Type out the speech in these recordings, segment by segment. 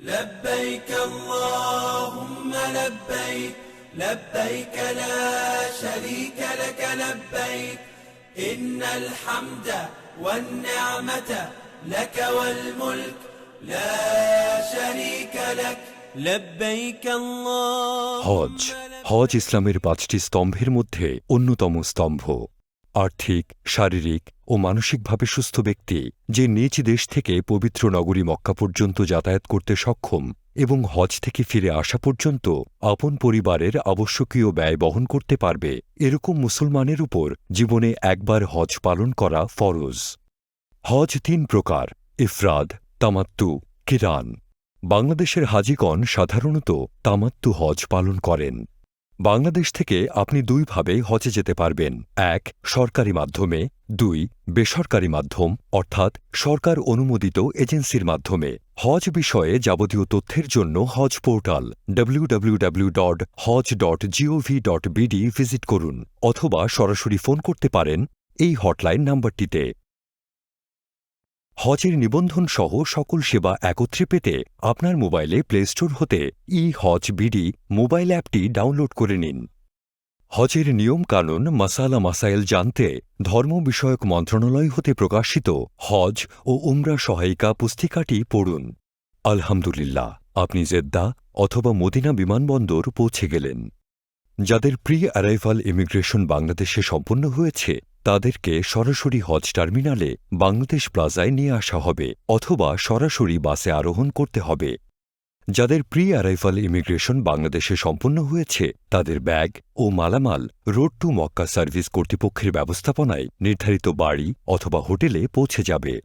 لبيك اللهم لبيك لبيك لا شريك لك لبيك إن الحمد والنعمة لك والملك لا شريك لك لبيك اللهم হজ হজ ইসলামের 5টি স্তম্ভের মধ্যে অন্যতম স্তম্ভ। আর্থিক, শারীরিক ও মানসিকভাবে সুস্থ ব্যক্তি যে নিজ দেশ থেকে পবিত্র নগরী মক্কা পর্যন্ত যাতায়াত করতে সক্ষম এবং হজ থেকে ফিরে আসা পর্যন্ত আপন পরিবারের আবশ্যকীয় ব্যয় বহন করতে পারবে, এরকম মুসলমানের উপর জীবনে একবার হজ পালন করা ফরজ। হজ 3 প্রকার: ইফরাদ, তামাত্তু, কিরান। বাংলাদেশের হাজিগণ সাধারণত তামাত্তু হজ পালন করেন। বাংলাদেশ থেকে আপনি 2 ভাবে হজে যেতে পারবেন: 1 সরকারি মাধ্যমে, 2 বেসরকারি মাধ্যম অর্থাৎ সরকার অনুমোদিত এজেন্সির মাধ্যমে। হজ বিষয়ে যাবতীয় তথ্যের জন্য হজ পোর্টাল www.hoj.gov.bd ভিজিট করুন অথবা সরাসরি ফোন করতে পারেন এই হটলাইন নাম্বারটিতে। হজের নিবন্ধন সহ সকল সেবা একত্রে পেতে আপনার মোবাইলে প্লে স্টোর হতে হজ বিডি মোবাইল অ্যাপটি ডাউনলোড করে নিন। হজের নিয়ম কানুন, মাসালা মাসাইল জানতে ধর্ম বিষয়ক মন্ত্রণালয় হতে প্রকাশিত হজ ও উমরা সহায়িকা পুস্তিকাটি পড়ুন। আলহামদুলিল্লাহ, আপনি জেদ্দা অথবা মদিনা বিমানবন্দর পৌঁছে গেলেন। যাদের প্রি অ্যারাইভাল ইমিগ্রেশন বাংলাদেশে সম্পন্ন হয়েছে তাদেরকে সরাসরি হজ টার্মিনালে বাংলাদেশ প্লাজায় নিয়ে আসা হবে অথবা সরাসরি বাসে আরোহণ করতে হবে। যাদের প্রি অ্যারাইভাল ইমিগ্রেশন বাংলাদেশে সম্পন্ন হয়েছে তাদের ব্যাগ ও মালামাল রোড টু মক্কা সার্ভিস কর্তৃপক্ষের ব্যবস্থাপনায় নির্ধারিত বাড়ি অথবা হোটেলে পৌঁছে যাবে।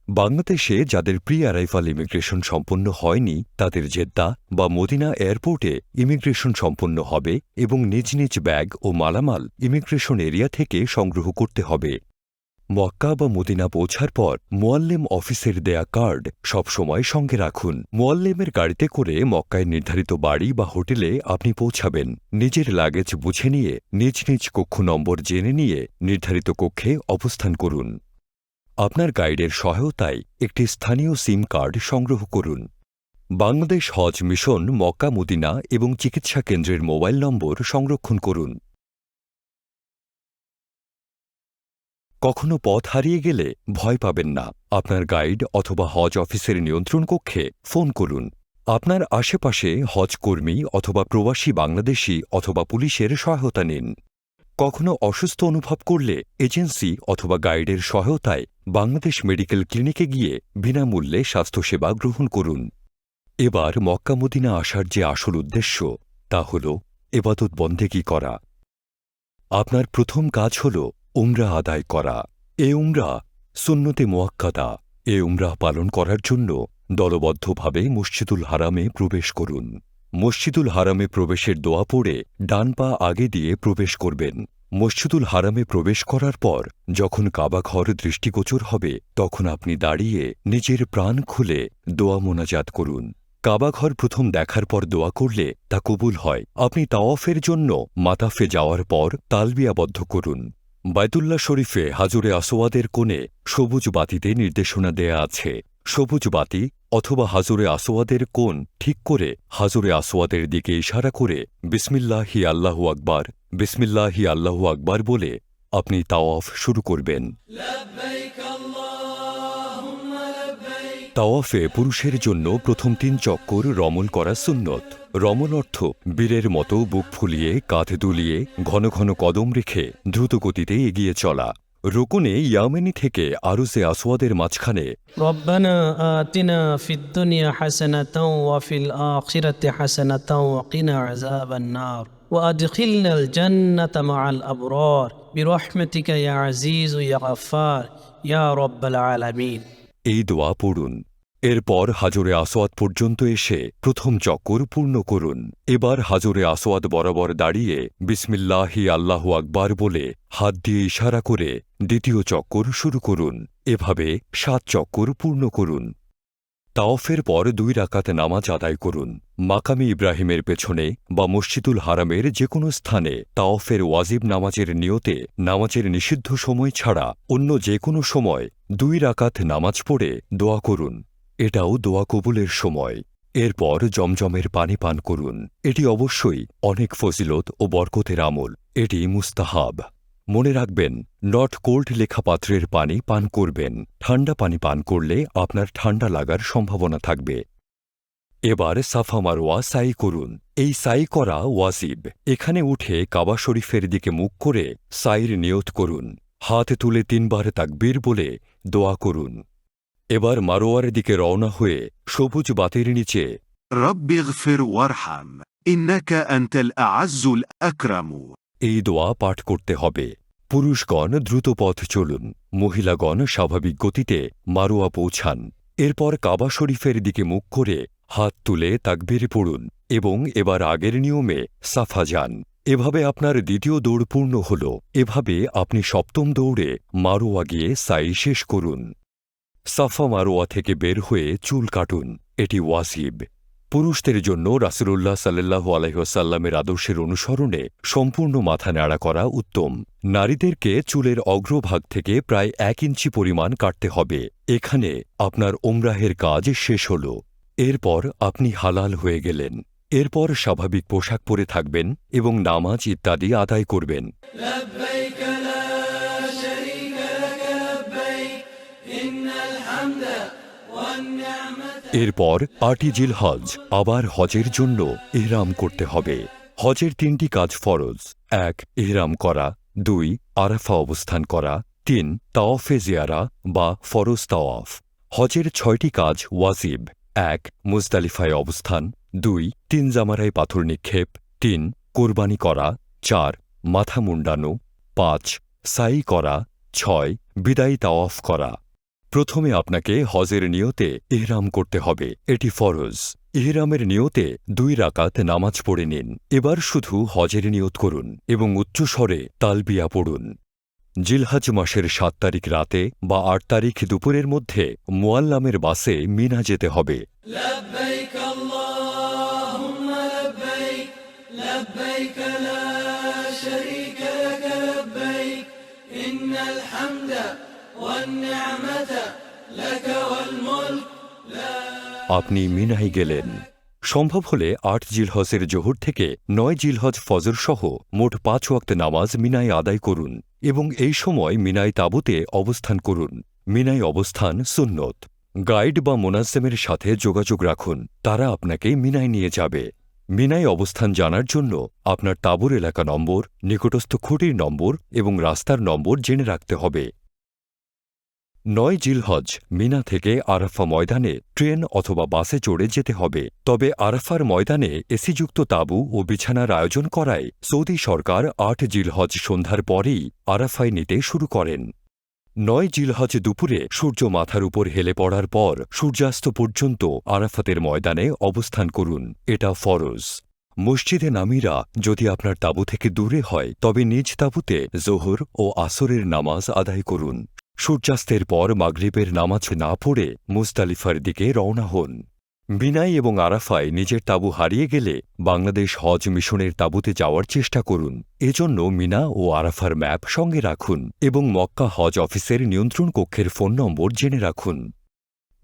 বাংলাদেশে যাদের প্রি অ্যারাইভাল ইমিগ্রেশন সম্পন্ন হয়নি তাদের জেদ্দা বা মদিনা এয়ারপোর্টে ইমিগ্রেশন সম্পন্ন হবে এবং নিজ নিজ ব্যাগ ও মালামাল ইমিগ্রেশন এরিয়া থেকে সংগ্রহ করতে হবে। মক্কা বা মদিনা পৌঁছার পর মুয়াল্লিম অফিসের দেয়া কার্ড সবসময় সঙ্গে রাখুন। মুয়াল্লিমের গাড়িতে করে মক্কায় নির্ধারিত বাড়ি বা হোটেলে আপনি পৌঁছাবেন। নিজের লাগেজ বুঝে নিয়ে নিজ নিজ কক্ষ নম্বর জেনে নিয়ে নির্ধারিত কক্ষে অবস্থান করুন। আপনার গাইডের সহায়তায় একটি স্থানীয় সিম কার্ড সংগ্রহ করুন। বাংলাদেশ হজ মিশন মক্কা, মদিনা এবং চিকিৎসা কেন্দ্রের মোবাইল নম্বর সংরক্ষণ করুন। কখনো পথ হারিয়ে গেলে ভয় পাবেন না, আপনার গাইড অথবা হজ অফিসের নিয়ন্ত্রণ কক্ষে ফোন করুন। আপনার আশেপাশে হজ কর্মী অথবা প্রবাসী বাংলাদেশি অথবা পুলিশের সহায়তা নিন। কখনো অসুস্থ অনুভব করলে এজেন্সি অথবা গাইডের সহায়তায় বাংলাদেশ মেডিকেল ক্লিনিকে গিয়ে বিনামূল্যে স্বাস্থ্যসেবা গ্রহণ করুন। এবার মক্কা মদিনা আসার যে আসল উদ্দেশ্য তা হল ইবাদত বন্দেগী করা। আপনার প্রথম কাজ হল উমরা আদায় করা। এ উমরা সুন্নতে মুআক্কাদা। এ উমরা পালন করার জন্য দলবদ্ধভাবে মসজিদুল হারামে প্রবেশ করুন। মসজিদুল হারামে প্রবেশের দোয়া পড়ে ডান পা আগে দিয়ে প্রবেশ করবেন। মসজিদুল হারামে প্রবেশ করার পর যখন কাবাঘর দৃষ্টিগোচর হবে তখন আপনি দাঁড়িয়ে নিজের প্রাণ খুলে দোয়া মোনাজাত করুন। কাবাঘর প্রথম দেখার পর দোয়া করলে তা কবুল হয়। আপনি তাওয়াফের জন্য মাতাফে যাওয়ার পর তালবিয়াবদ্ধ করুন। বায়তুল্লাহ শরীফে হাজরে আসওয়াদের কোণে সবুজ বাতিতে নির্দেশনা দেয়া আছে। সবুজ বাতি অথবা হাজরে আসওয়াদের কোণ ঠিক করে হাজরে আসওয়াদের দিকে ইশারা করে বিসমিল্লাহি আল্লাহু আকবার, বিসমিল্লাহি আল্লাহু আকবার বলে আপনি তাওয়াফ শুরু করবেন। তাওয়াফে পুরুষের জন্য প্রথম 3 চক্কর রমল করা সুন্নত। রমল অর্থ বীরের মতো বুক ফুলিয়ে কাঁধ দুলিয়ে ঘন ঘন কদম রেখে দ্রুত গতিতে এগিয়ে চলা। রুকুনে ইয়ামেনি থেকে আরুসে আসওয়াদের মাঝখানে রব্বানা আতিনা ফিদ দুনিয়া হাসানাতাও ওয়া ফিল আখিরাতি হাসানাতাও ওয়া কিনা আযাবান নার ওয়া আদখিলনাল জান্নাতা মাআল আবরার বিরহমাতিকা ইয়া আজিজ ইয়া গফফার ইয়া রাব্বাল আলামিন। এই দোয়া পড়ুন। এরপর হাজরে আসওয়াদ পর্যন্ত এসে প্রথম চক্কর পূর্ণ করুন। এবার হাজরে আসওয়াদ বরাবর দাঁড়িয়ে বিসমিল্লাহি আল্লাহু আকবার বলে হাত দিয়ে ইশারা করে দ্বিতীয় চক্কর শুরু করুন। এভাবে 7 চক্কর পূর্ণ করুন। তাওয়াফের পর 2 রাকাত নামাজ আদায় করুন। মাকামে ইব্রাহিমের পেছনে বা মসজিদুল হারামের যে কোনো স্থানে তাওয়াফের ওয়াজিব নামাজের নিয়তে নামাজের নিষিদ্ধ সময় ছাড়া অন্য যে কোনো সময় 2 রাকাত নামাজ পড়ে দোয়া করুন। এটাও দোয়া কবুলের সময়। এরপর জমজমের পানি পান করুন। এটি অবশ্যই অনেক ফজিলত ও বরকতের আমল। এটি মুস্তাহাব। মনে রাখবেন, নট কোল্ড লেখা পাত্রের পানি পান করবেন। ঠান্ডা পানি পান করলে আপনার ঠান্ডা লাগার সম্ভাবনা থাকবে। এবার সাফা মারওয়া সাই করুন। এই সাই করা ওয়াজিব। এখানে উঠে কাবা শরীফের দিকে মুখ করে সাইর নিয়ত করুন। হাত তুলে 3 বার তাকবীর বলে দোয়া করুন। এবার মারোয়ার দিকে রওনা হয়ে সবুজ বাতির নিচে رب اغفر وارحم إنك أنت الأعز الأكرم এই দোয়া পাঠ করতে হবে। পুরুষগণ দ্রুত পথ চলুন, মহিলাগণ স্বাভাবিক গতিতে মারোয়া পৌঁছান। এরপর কাবা শরীফের দিকে মুখ করে হাত তুলে তাকবীর পড়ুন এবং এবার আগের নিয়মে সাফা যান। এভাবে আপনার দ্বিতীয় দৌড় পূর্ণ হল। এভাবে আপনি সপ্তম দৌড়ে মারোয়া গিয়ে সাই শেষ করুন। সাফা মারোয়া থেকে বের হয়ে চুল কাটুন। এটি ওয়াজিব। পুরুষদের জন্য রাসূলুল্লাহ সাল্লাল্লাহু আলাইহি ওয়াসাল্লামের আদর্শের অনুসরণে সম্পূর্ণ মাথা ন্যাড়া করা উত্তম। নারীদেরকে চুলের অগ্রভাগ থেকে প্রায় 1 ইঞ্চি পরিমাণ কাটতে হবে। এখানে আপনার ওমরাহের কাজ শেষ হল। এরপর আপনি হালাল হয়ে গেলেন। এরপর স্বাভাবিক পোশাক পরে থাকবেন এবং নামাজ ইত্যাদি আদায় করবেন। لبيك لا شريك لك لبيك إن الحمد والنعمة এরপর 8ই জিলহজ আবার হজের জন্য ইহরাম করতে হবে। হজের 3টি কাজ ফরজ। 1 ইহরাম করা, 2 আরাফা অবস্থান করা, 3 তাওয়াফে জিয়ারা বা ফরজ তাওয়াফ। হজের 6টি কাজ ওয়াজিব। 1 মুজদালিফায় অবস্থান, 2 3 জামারায় পাথর নিক্ষেপ, 3 কোরবানি করা, 4 মাথা মুন্ডানো, 5 সাই করা, 6 বিদায়ী তাওয়াফ করা। প্রথমে আপনাকে হজের নিয়তে ইহরাম করতে হবে। এটি ফরজ। ইহরামের নিয়তে 2 রাকাত নামাজ পড়ে নিন। এবার শুধু হজের নিয়ত করুন এবং উচ্চস্বরে তালবিয়া পড়ুন। জিলহজ মাসের 7 তারিখ রাতে বা 8 তারিখ দুপুরের মধ্যে মুআল্লামের বাসে মিনা যেতে হবে। لبيك اللهم لبيك لبيك لا شريك لك لبيك إن الحمد والنعمة لك والملك لا আপনি মিনায় গেলেন। সম্ভব হলে 8 জিলহজের জোহর থেকে 9 জিলহজ ফজর সহ মোট 5 ওয়াক্ত নামাজ মিনায় আদায় করুন এবং এই সময় মিনায় তাঁবুতে অবস্থান করুন। মিনায় অবস্থান সুন্নত। গাইড বা মোনাজ্জেমের সাথে যোগাযোগ রাখুন। তারা আপনাকে মিনায় নিয়ে যাবে। মিনায় অবস্থান জানার জন্য আপনার তাঁবুর এলাকা নম্বর, নিকটস্থ খুঁটির নম্বর এবং রাস্তার নম্বর জেনে রাখতে হবে। 9 জিলহজ মিনা থেকে আরাফা ময়দানে ট্রেন অথবা বাসে চড়ে যেতে হবে। তবে আরাফার ময়দানে এসিযুক্ত তাঁবু ও বিছানার আয়োজন করায় সৌদি সরকার 8 জিলহজ সন্ধ্যার পরেই আরাফায় নিতে শুরু করেন। 9 জিলহজ দুপুরে সূর্য মাথার উপর হেলে পড়ার পর সূর্যাস্ত পর্যন্ত আরাফাতের ময়দানে অবস্থান করুন। এটা ফরজ। মসজিদে নামিরা যদি আপনার তাঁবু থেকে দূরে হয় তবে নিজ তাঁবুতে জোহর ও আসরের নামাজ আদায় করুন। সূর্যাস্তের পর মাগরিবের নামাজ না পড়ে মুজদালিফার দিকে রওনা হন। মিনায় এবং আরাফায় নিজের তাঁবু হারিয়ে গেলে বাংলাদেশ হজ মিশনের তাঁবুতে যাওয়ার চেষ্টা করুন। এজন্য মিনা ও আরাফার ম্যাপ সঙ্গে রাখুন এবং মক্কা হজ অফিসের নিয়ন্ত্রণ কক্ষের ফোন নম্বর জেনে রাখুন।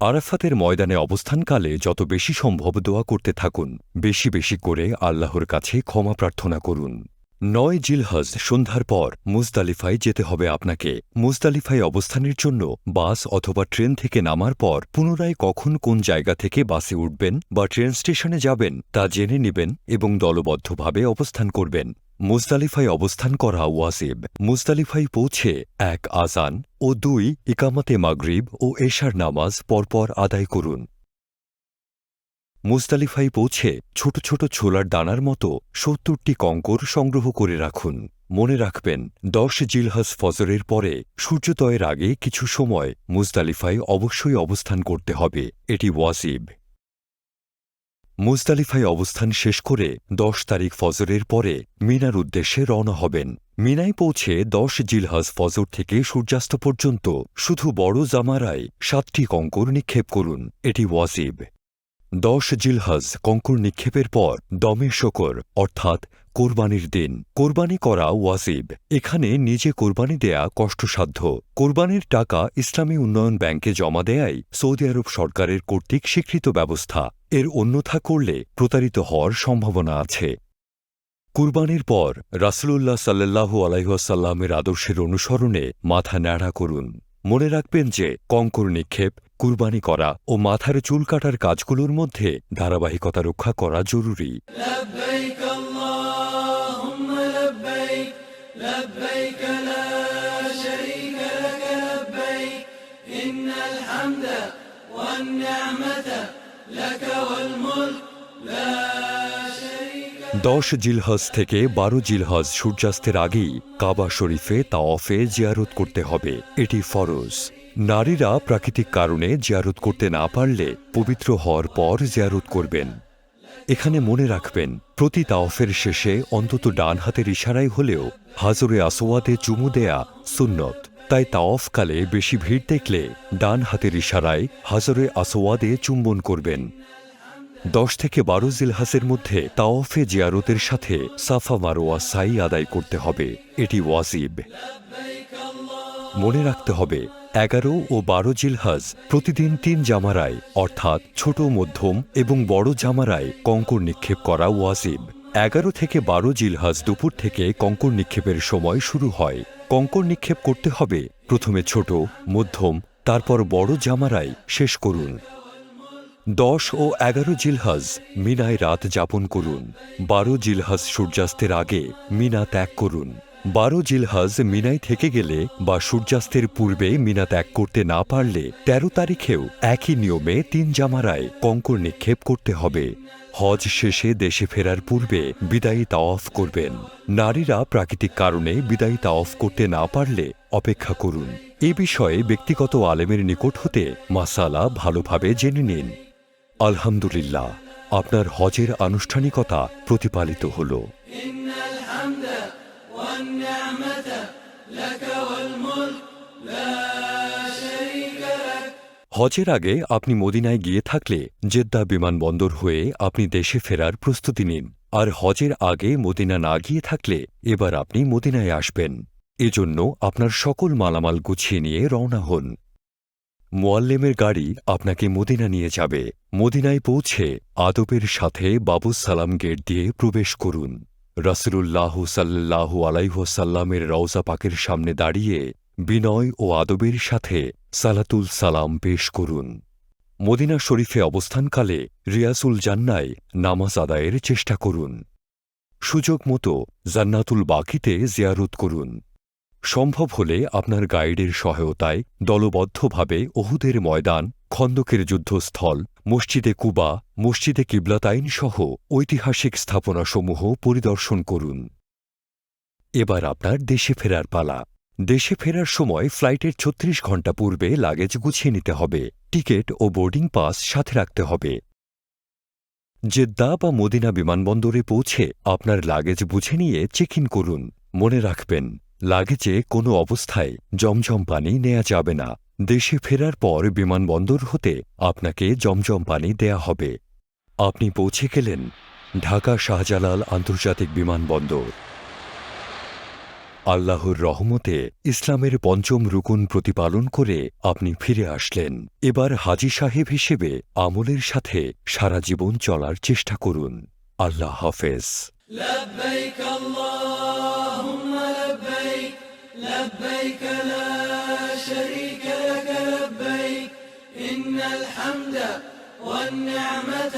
আরাফাতের ময়দানে অবস্থানকালে যত বেশি সম্ভব দোয়া করতে থাকুন। বেশি বেশি করে আল্লাহর কাছে ক্ষমা প্রার্থনা করুন। 9 জিলহজ সন্ধ্যার পর মুজদালিফায় যেতে হবে আপনাকে। মুজদালিফায় অবস্থানের জন্য বাস অথবা ট্রেন থেকে নামার পর পুনরায় কখন কোন জায়গা থেকে বাসে উঠবেন বা ট্রেন স্টেশনে যাবেন তা জেনে নেবেন এবং দলবদ্ধভাবে অবস্থান করবেন। মুজদালিফায় অবস্থান করা ওয়াজিব। মুজদালিফায় পৌঁছে 1 আজান ও 2 ইকামতে মাগরিব ও এশার নামাজ পরপর আদায় করুন। মুজদালিফায় পৌঁছে ছোট ছোট ছোলার দানার মতো 70টি কঙ্কর সংগ্রহ করে রাখুন। মনে রাখবেন 10 জিলহজ ফজরের পরে সূর্যোদয়ের আগে কিছু সময় মুজদালিফায় অবশ্যই অবস্থান করতে হবে। এটি ওয়াজিব। মুজদালিফায় অবস্থান শেষ করে 10 তারিখ ফজরের পরে মিনার উদ্দেশ্যে রওনা হবেন। মিনায় পৌঁছে 10 জিলহজ ফজর থেকে সূর্যাস্ত পর্যন্ত শুধু বড় জামারায় 7টি কঙ্কর নিক্ষেপ করুন। এটি ওয়াজিব। 10 জিলহজ কঙ্কর নিক্ষেপের পর দমে শকর অর্থাৎ কোরবানির দিন। কোরবানি করা ওয়াজিব। এখানে নিজে কোরবানি দেয়া কষ্টসাধ্য। কোরবানির টাকা ইসলামী উন্নয়ন ব্যাংকে জমা দেয়াই সৌদি আরব সরকারের কর্তৃক স্বীকৃত ব্যবস্থা। এর অন্যথা করলে প্রতারিত হওয়ার সম্ভাবনা আছে। কুরবানির পর রাসূলুল্লাহ সাল্লাল্লাহু আলাইহি ওয়াসাল্লামের আদর্শের অনুসরণে মাথা ন্যাড়া করুন। মনে রাখবেন যে কঙ্কর নিক্ষেপ, কুরবানি করা ও মাথার চুল কাটার কাজগুলোর মধ্যে ধারাবাহিকতা রক্ষা করা জরুরি। لبيك اللهم لبيك لبيك لا شريك لك لبيك إن الحمد والنعمة لك والملك لا شريك لك 10 জিলহজ থেকে 12 জিলহজ সূর্যাস্তের আগেই কাবা শরীফে তাওয়াফে জিয়ারত করতে হবে। এটি ফরজ। নারীরা প্রাকৃতিক কারণে জিয়ারত করতে না পারলে পবিত্র হওয়ার পর জিয়ারত করবেন। এখানে মনে রাখবেন, প্রতি তাওয়াফের শেষে অন্তত ডান হাতের ইশারায় হলেও হাজরে আসওয়াদে চুমু দেয়া সুন্নত। তাই তাওয়াফকালে বেশি ভিড় দেখলে ডান হাতের ইশারায় হাজরে আসওয়াদে চুম্বন করবেন। 10 থেকে 12 জিলহজের মধ্যে তাওয়াফে জিয়ারতের সাথে সাফা মারোয়া সাই আদায় করতে হবে। এটি ওয়াজিব। মনে রাখতে হবে, 11 ও 12 জিলহজ প্রতিদিন 3 জামারায় অর্থাৎ ছোট, মধ্যম এবং বড় জামারায় কঙ্কর নিক্ষেপ করা ওয়াজিব। 11 থেকে 12 জিলহজ দুপুর থেকে কঙ্কর নিক্ষেপের সময় শুরু হয়। কঙ্কর নিক্ষেপ করতে হবে প্রথমে ছোট, মধ্যম, তারপর বড় জামারায় শেষ করুন। 10 ও 11 জিলহজ মিনায় রাত যাপন করুন। 12 জিলহজ সূর্যাস্তের আগে মিনা ত্যাগ করুন। 12 জিলহজ মিনায় থেকে গেলে বা সূর্যাস্তের পূর্বে মিনা ত্যাগ করতে না পারলে 13 তারিখেও একই নিয়মে 3 জামারায় কঙ্কর নিক্ষেপ করতে হবে। হজ শেষে দেশে ফেরার পূর্বে বিদায়ী তাওয়াফ করবেন। নারীরা প্রাকৃতিক কারণে বিদায়ী তাওয়াফ করতে না পারলে অপেক্ষা করুন। এ বিষয়ে ব্যক্তিগত আলেমের নিকট হতে মাসালা ভালোভাবে জেনে নিন। আলহামদুলিল্লাহ, আপনার হজের আনুষ্ঠানিকতা প্রতিপালিত হল। إن الحمد والنعمة لك والملك لا شريك لك হজের আগে আপনি মদিনায় গিয়ে থাকলে জেদ্দা বিমানবন্দর হয়ে আপনি দেশে ফেরার প্রস্তুতি নিন। আর হজের আগে মদিনা না গিয়ে থাকলে এবার আপনি মদিনায় আসবেন। এজন্য আপনার সকল মালামাল গুছিয়ে নিয়ে রওনা হন। মুয়াল্লেমের গাড়ি আপনাকে মদিনা নিয়ে যাবে। মদিনায় পৌঁছে আদবের সাথে বাবুস সালাম গেট দিয়ে প্রবেশ করুন। রাসূলুল্লাহ সাল্লাল্লাহু আলাইহি ওয়াসাল্লামের রওজা পাকের সামনে দাঁড়িয়ে বিনয় ও আদবের সাথে সালাতুল সালাম পেশ করুন। মদিনা শরীফে অবস্থানকালে রিয়াজুল জান্নায় নামাজ আদায়ের চেষ্টা করুন। সুযোগ মতো জান্নাতুল বাকিতে জিয়ারত করুন। সম্ভব হলে আপনার গাইডের সহায়তায় দলবদ্ধভাবে উহুদের ময়দান, খন্দকের যুদ্ধস্থল, মসজিদে কুবা, মসজিদে কিবলাতাইন সহ ঐতিহাসিক স্থাপনাসমূহ পরিদর্শন করুন। এবার আপনার দেশে ফেরার পালা। দেশে ফেরার সময় ফ্লাইটের 36 ঘণ্টা পূর্বে লাগেজ গুছিয়ে নিতে হবে। টিকিট ও বোর্ডিং পাস সাথে রাখতে হবে। জেদ্দা বা মদিনা বিমানবন্দরে পৌঁছে আপনার লাগেজ বুঝে নিয়ে চেক ইন করুন। মনে রাখবেন, লাগেজে কোনো অবস্থায় জমজম পানি নেওয়া যাবে না। দেশে ফেরার পর বিমানবন্দর হতে আপনাকে জমজম পানি দেয়া হবে। আপনি পৌঁছে গেলেন ঢাকা শাহজালাল আন্তর্জাতিক বিমানবন্দর। আল্লাহর রহমতে ইসলামের ৫ম রুকুন প্রতিপালন করে আপনি ফিরে আসলেন। এবার হাজী সাহেব হিসেবে আমলের সাথে সারা জীবন চলার চেষ্টা করুন। আল্লাহ হাফেজ। لبيك اللهم لبيك لبيك لا شريك لك لبيك إن الحمد والنعمة